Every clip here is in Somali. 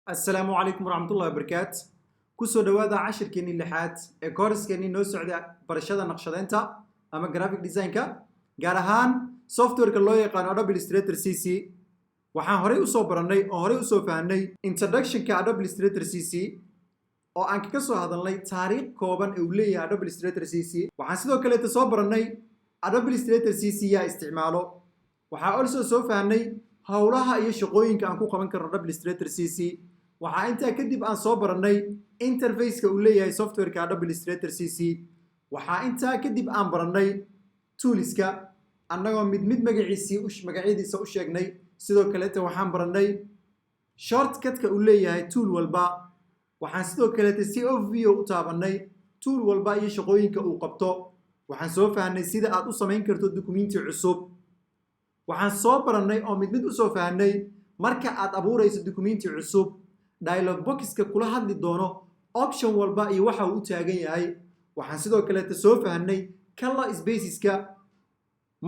السلام عليكم ورحمة الله وبركاته. كسو دوادا عشر كيني اللحات كورس كيني نو سعودي برشادة نقشدينتا أما جرافيك ديزاينكا جارهان سوفتوير كلو يقان أدوبي إلستريتور CC waxaan horey u soo baranay oo horey u soo fahanay introduction-ka Adobe Illustrator CC oo aan ka soo hadalnay taariikh kooban ee uu leeyahay Adobe Illustrator CC waxaan sidoo kale soo baranay Adobe Illustrator CC yaa isticmaalo waxaan also soo fahanay hawlaha iyo shaqooyinka aan ku qaban karno Adobe Illustrator CC waxaan intaa kadib aan soo baranay interface-ka uu leeyahay software-ka Adobe Illustrator CC waxaan intaa kadib aan baranay tools-ka annagoo mid magaciisa u sheegnay sidoo kale waxaan baranay shortcut-ka uu leeyahay tool walba waxaan sidoo kale si overview u taabanay tool walba iyo shaqooyinka uu qabto waxaan soo fahanay sida aad u samayn karto documenti cusub waxaan soo baranay oo mid u soo fahanay marka aad abuurayso documenti cusub dialog box-ka kula hadli doono option walba iyo waxa uu u taagan yahay waxaan sidoo kale soo fahanay color spaces-ka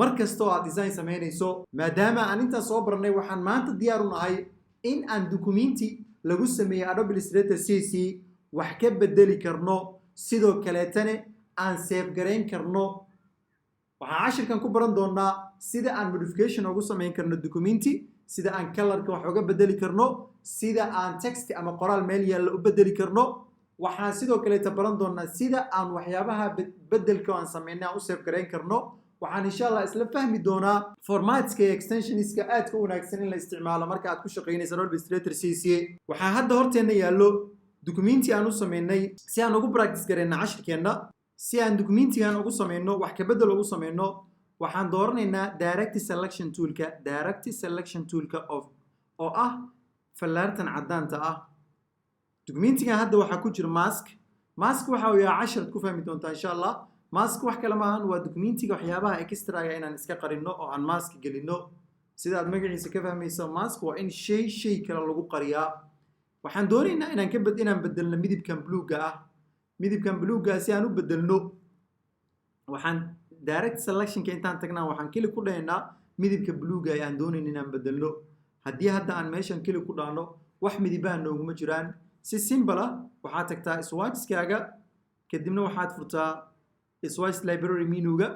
markastoo aad design samaynayso maadaama aan inta soo baranay waxaan maanta diyaar u nahay in aan documenti lagu sameeyo Adobe Illustrator CC wax ka bedeli karno sidoo kale tane aan save gareyn karno waxaan cashirkan ku baran doonaa sida aan modification ugu sameyn karno documenti sida aan color-ka wax uga bedeli karno sida aan text ama qoraal meel yaalla u bedeli karno waxaan sidoo kale baran doonaa sida aan waxyaabaha bedelka aan sameynay u save gareyn karno waxaan insha Allah isla fahmi doonaa formatska iyo extensionska aad ka wanaagsan in la isticmaalo marka aad ku shaqeynayso Adobe Illustrator CC waxaa hadda horteena yaallo documenti aan u sameynay si aan ugu practice gareyno cashirkeena si aan documentigan ugu sameyno wax ka bedel ugu sameyno waxaan dooranaynaa direct selection toolka oo ah fallaartan cadaanta ah documentigan hadda waxa ku jira mask waxa uu yahay cashir ku fahmi doontaa insha Allah mask wax kale ma ahan waa documentiga waxyaabaha extra-ga inaan iska qarino oo aan mask gelino sida aad magaciisa ka fahmayso mask waa in shay kale lagu qariyaa waxaan doonaynaa inaan bedelno midabkan bluega si aan u bedelno waxaan direct selection-ka intaan tagnaa waxaan kili ku dhaynaa midabka bluega aan doonayna inaan bedelno haddii hadda aan meeshan kili ku dhaano wax midabaa nooguma jiraan si simple ah waxaad tagtaa swatchkaaga kadibna waxaad furtaa swatch library menuga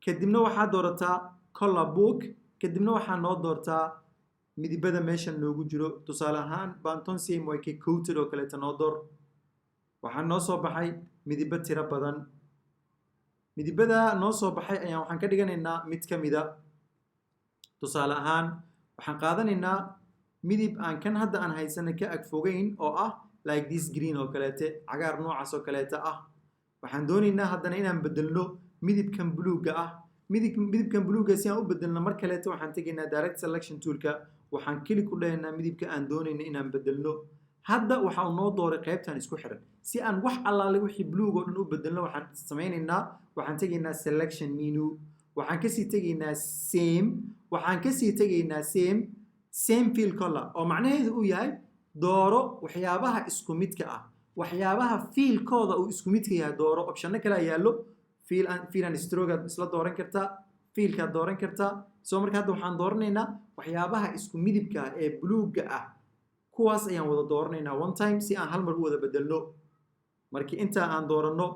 kadibna waxaad doorataa color book kadibna waxaad noo doortaa midabada meeshan noogu jiro tusaale ahaan Pantone CMYK coated oo kaleeta noo door waxaan noo soo baxay midabo tiro badan midabada noo soo baxay ayaan waxaan ka dhiganaynaa mid ka mida tusaale ahaan waxaan qaadanaynaa midab aan kan hadda aan haysana ka ag fogeyn oo ah like this green oo kaleete cagaar noocaas oo kaleeta ah waxaan doonaynaa haddana inaan bedelno midabkan bluega ah midabkan bluega si aan u bedelno mar kaleeta waxaan tegaynaa direct selection toolka waxaan kili ku dhahaynaa midabka aan doonayna inaan bedelno hadda waxa uu noo dooray qaybtan isku xiran si aan wax allaale wixii blueg oo dhan u bedelno waxaan sameynaynaa waxaan tegaynaa selection menu waxaan kasii tegaynaa same fill color oo macnaheedu uu yahay dooro waxyaabaha isku midka ah waxyaabaha fiilkooda uu isku midka yahay dooro optionno kale yaallo fiil and stroke isla dooran kartaa fiilka dooran kartaa soo marka hadda waxaan dooranaynaa waxyaabaha isku midabka ah ee bluega ah kuwaas ayaan wada dooranaynaa one time si aan hal mar u wada bedelno markii inta aan dooranno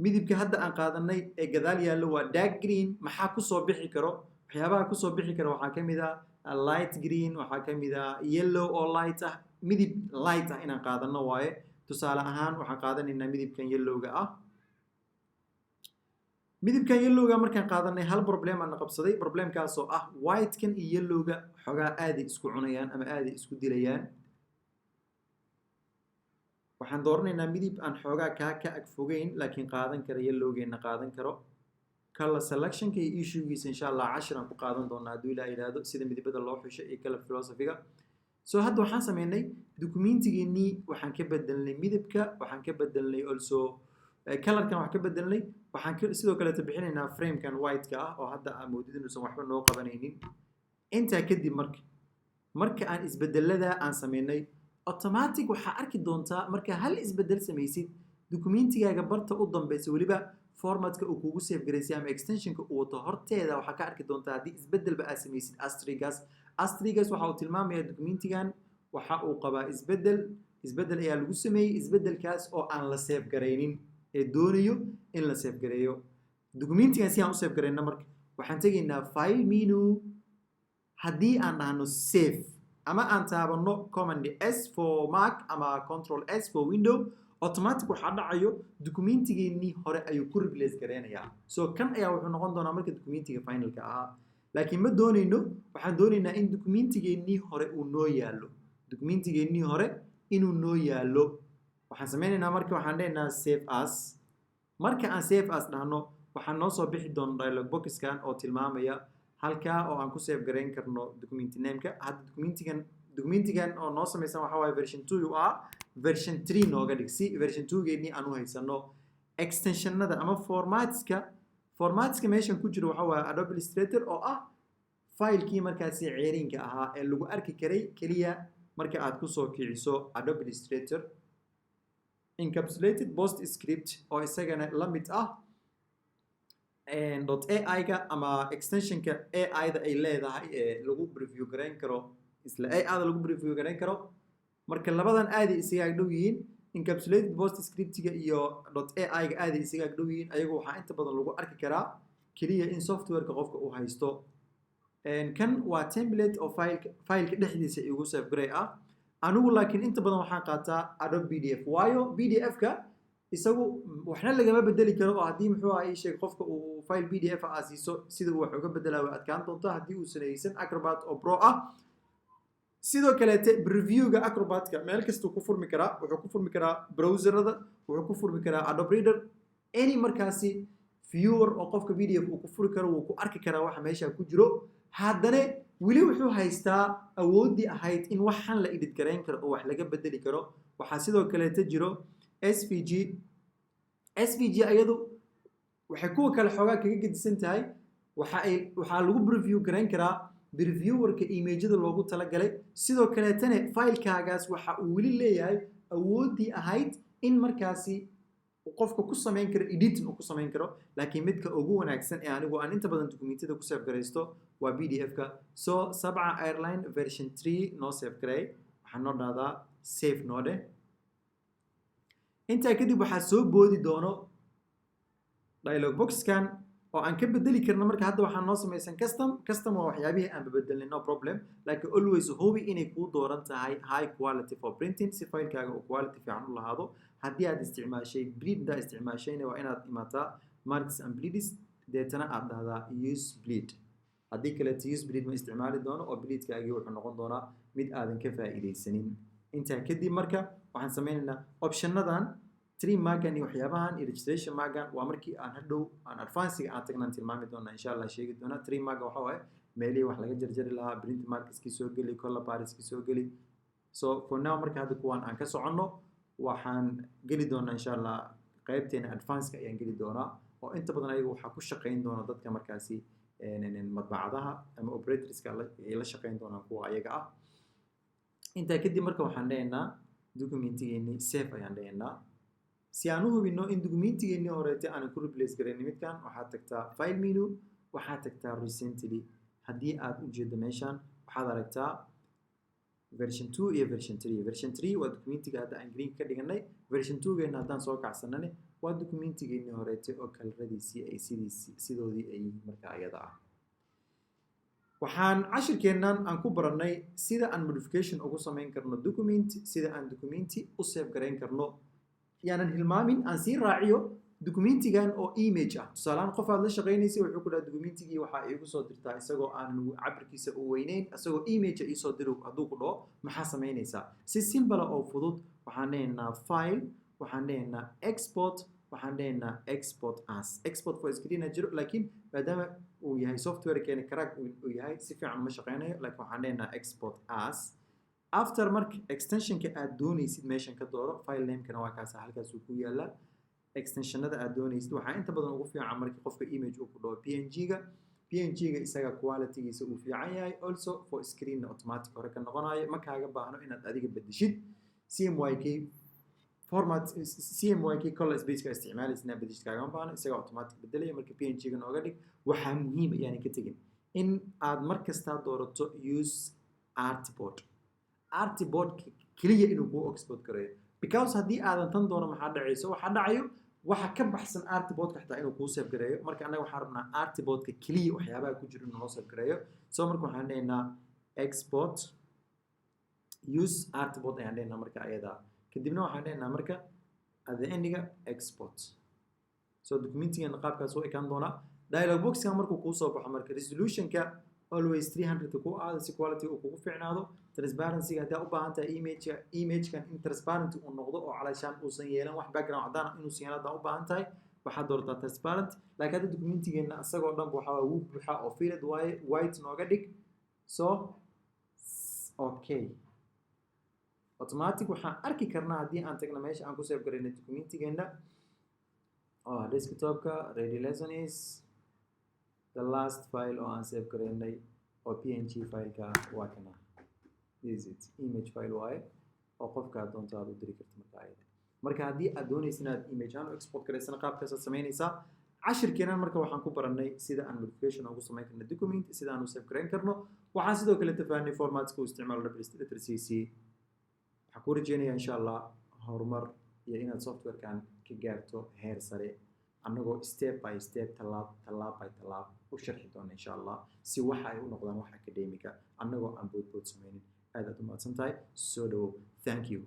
midabka hadda aan qaadanay ee gadaal yaallo waa dark green maxaa ku soo bixi karo waxyaabaha ku soo bixi karo waxaa ka mid ah light green waxaa ka mid ah yellow oo light ah midab light ah inaan qaadano waaye tusaale ahaan waxaan qaadanaynaa midabkan yellowga ah midabkan yellowga markaan qaadanay hal problem aan qabsaday problemkaas oo ah white-kan iyo yellowga xogaa aaday isku cunayaan ama aaday isku dilayaan waxaan dooranaynaa midab aan xogaa ka ag fogeyn laakiin qaadan kara yellowgeena qaadan karo color selection-ka iyo issue-giisa insha Allah cashir aan ku qaadan doonaa hadduu ilaa yidhaahdo sida midabada loo xusho iyo color philosophy-ga soo hadda waxaan sameynay documentigeennii waxaan ka bedelnay midabka waxaan ka bedelnay also colorkan wax ka bedelnay waxaan sidoo kale bixinaynaa frame-kan white-ka ah oo hadda aan moodid inuusan waxba noo qabanaynin intaa kadib marka aan isbedelada aan sameynay automatic waxaa arki doontaa marka hal isbedel samaysid documentigaaga barta u dambeysa waliba formatka uu kugu save garaysay ama extensionka uu wato horteeda waxaa ka arki doontaa haddii isbeddelba aad samaysid astrigas waxa uu tilmaamayaa documentigan waxa uu qabaa isbeddel ayaa lagu sameeyey isbeddelkaas oo aan la save garaynin ee doonayo in la save gareeyo documentigan si aan u save garayno marka waxaan tegaynaa file menu haddii aan dhahno save ama aan taabano command S for Mac ama control S for Window automatic waxaa dhacayo documentigeennii hore ayuu ku replace gareynayaa so kan ayaa wuxuu noqon doonaa marka documentiga finalka ahaa laakiin ma doonayno waxaan doonaynaa in documentigeennii hore uu noo yaallo documentigeennii hore inuu noo yaallo waxaan sameynaynaa marka waxaan leenahay save as marka aan save as dhahno waxaan noo soo bixi doona dialog boxkan oo tilmaamaya halkaa oo aan ku save gareyn karno document name-ka hadda documentigan oo noo samaysan waxa waaye version 2 uu ah version 3 nooga dhig si version 2 geennii aan u haysano extensionada ama formatska meeshan ku jiro waxa waaye Adobe Illustrator oo ah filekii markaasi ceeriinka ahaa ee lagu arki karay keliya marka aad kusoo kiciso Adobe Illustrator encapsulated PostScript oo isagana la mid ah .ai-ga ama extensionka AI-da ay leedahay ee lagu preview gareyn karo isla AI-da lagu preview gareyn karo marka labadan aad isaga dhow yihiin encapsulated PostScript-ga iyo .ai-ga aad isaga dhow yihiin ayagu waxaa inta badan lagu arki karaa kaliya in software-ka qofka uu haysto kan waa template oo fileka dhexdiisa igu save garay ah anigu laakiin inta badan waxaan qaataa Adobe PDF waayo PDF-ka isagu waxna lagama bedeli karo oo haddii muxuu ahaa ii sheeg qofka uu file PDF ah siiso sida uu wax uga bedelaa way adkaan doontaa haddii uu sanaysan Acrobat oo Pro ah sidoo kale preview-ga Acrobat-ka meel kasta ku furmi karaa wuxuu ku furmi karaa browserada wuxuu ku furmi karaa Adobe Reader any markaasi viewer oo qofka PDF uu ku furi karo wuu ku arki karaa waxa meesha ku jiro haddana weli wuxuu haystaa awoodii ahayd in waxan la edit gareyn karo oo wax laga bedeli karo waxaa sidoo kale jiro SVG ayadu waxay kuwa kale xoogaa kaga gedisan tahay waxaa lagu preview gareyn karaa previewerka image-da loogu talagalay sidoo kaleetana filekaagaas waxa uu weli leeyahay awoodii ahayd in markaasi qofka ku samayn karo editing uu ku samayn karo laakiin midka ugu wanaagsan ee anigu aan inta badan documentada ku save garaysto waa PDF-ka so 7 airline version 3 noo save garay waxaan noo dhahdaa save noo dheh intaa kadib waxaa soo boodi doono dialog boxkan oo aan ka bedeli karno marka hadda waxaan noo samaysan custom waa waxyaabihii aan bedelnay no problem laakiin always hubi inay kuu dooran tahay high quality for printing si filekaaga uu quality fiican u lahaado haddii aad isticmaashay bleed daa isticmaashayna waa inaad imaataa marks and bleeds deetana aad dhahdaa use bleed haddii kaleeto use bleed ma isticmaali doono oo bleedkaagii wuxuu noqon doonaa mid aadan ka faa'iidaysanin intaa kadib marka waxaan sameynaynaa optionadan trim margan iyo waxyaabahan iyo registration margan waa markii aan hadhow aan advancega aan tagnaan tilmaami doonaa insha Allah sheegi doonaa trim margan waxa waaye meelihii wax laga jarjari lahaa print markskii soo geli color pariskii soo geli so for now marka hadda kuwaan aan ka soconno waxaan geli doonaa insha Allah qaybteena advanceka ayaan geli doonaa oo inta badan ayagu waxaa ku shaqayn doona dadka markaasi madbacadaha ama operatorska ay la shaqayn doonaan kuwa ayaga ah intaa kadib marka waxaan leenahay documentigeennii save ayaan leenahay si aan u hubino in documentigeennii horeete aan ku replace gareyn midkan waxaad tagtaa file menu waxaad tagtaa recently haddii aad u jeedo meeshan waxaad aragtaa version 2 iyo version 3 version 3 waa documentiga hadda aan green ka dhiganay version 2 geena haddaan soo kacsanane waa documentigeennii horeete oo kalradiisii ay sidoodii ay markaa ayada ah waxaan cashirkeennan aan ku barannay sida aan modification ugu samayn karno document sida aan documenti u save gareyn karno yaanan hilmaamin aan sii raaciyo documentigan oo image ah tusaalaan qof aad la shaqaynaysay wuxuu ku dhaha documentigii waxaa iigu soo dirtaa isagoo aan cabirkiisa u weyneyn isagoo image iisoo diro hadduu ku dhaho maxaa samaynaysaa si simple oo fudud waxaan leenahaa file waxaan leenahaa export waxaan leenahaa export for screen jiro laakiin maadaama uu yahay software keena crack uu yahay si fiican ma shaqaynayo laakiin waxaan leenahaa export as after marka extensionka aad doonaysid meeshan ka dooro file name-kana waa kaas halkaas uu ku yaala extensionada aad doonaysid waxaa inta badan ugu fiican markii qofka image uu ku dhaho PNG-ga isaga quality-giisa uu fiican yahay also for screen automatic hore ka noqonayo ma kaaga baahno inaad adiga bedeshid CMYK format CMYK color space ka isticmaalaysa bedeshka kaaga baahna isaga automatic bedelaya marka PNG ga nooga dhig waxa muhiim ah ka tagin in aad mar kasta doorato use artboard kaliya inuu ku export gareeyo because haddii aadan tan doono maxaa dhacayso waxa dhacayo waxa ka baxsan artboard ka xitaa inuu ku save gareeyo marka anaga waxaan rabnaa artboard ka kaliya waxyaabaha ku jira inuu save gareeyo soo marka waxaan leenahay export use artboard ayaan leenahay marka ayada kadibna waxaan leenahay marka at the endiga export so documentigan qaabkaas oo ekaan doona dialog box ka markuu ku soo baxo marka resolution ka always 300 ku aad si quality uu kugu fiicnaado transparency ga hadaa u baahan tahay image kan in transparent uu noqdo oo calaashaan uusan yeelan wax background cadaan inuu si yeelada u baahan tahay waxaad doortaa transparent laakiin hadda documentigeena asagoo dhan waxa uu buuxa oo filled white nooga dhig so okay automatic waxaan arki karnaa haddii aan tagna meesha aan ku save gareynay documentigeena desktop-ka ready lesson is the last file oo aan save gareynay oo PNG file-ka waa kana is it image file waaye oo qofka doonto aad u diri karto marka ayada marka haddii aad doonaysid inaad image aan export gareysana qaabkaas aad samaynaysaa cashirkeena marka waxaan ku baranay sida aan modification ugu samayn karno document sida aan u save gareyn karno waxaan sidoo kale tafaanay formatska uu isticmaalo WCC waxaan ku rajeynayaa insha Allah horumar iyo inaad software-kan ka gaarto heer sare annagoo step by step talaab by talaab u sharxi doona insha Allah si waxa ay u noqdaan wax academic ah annagoo aan boodbood samaynin aad u mahadsantahay soo dhawow thank you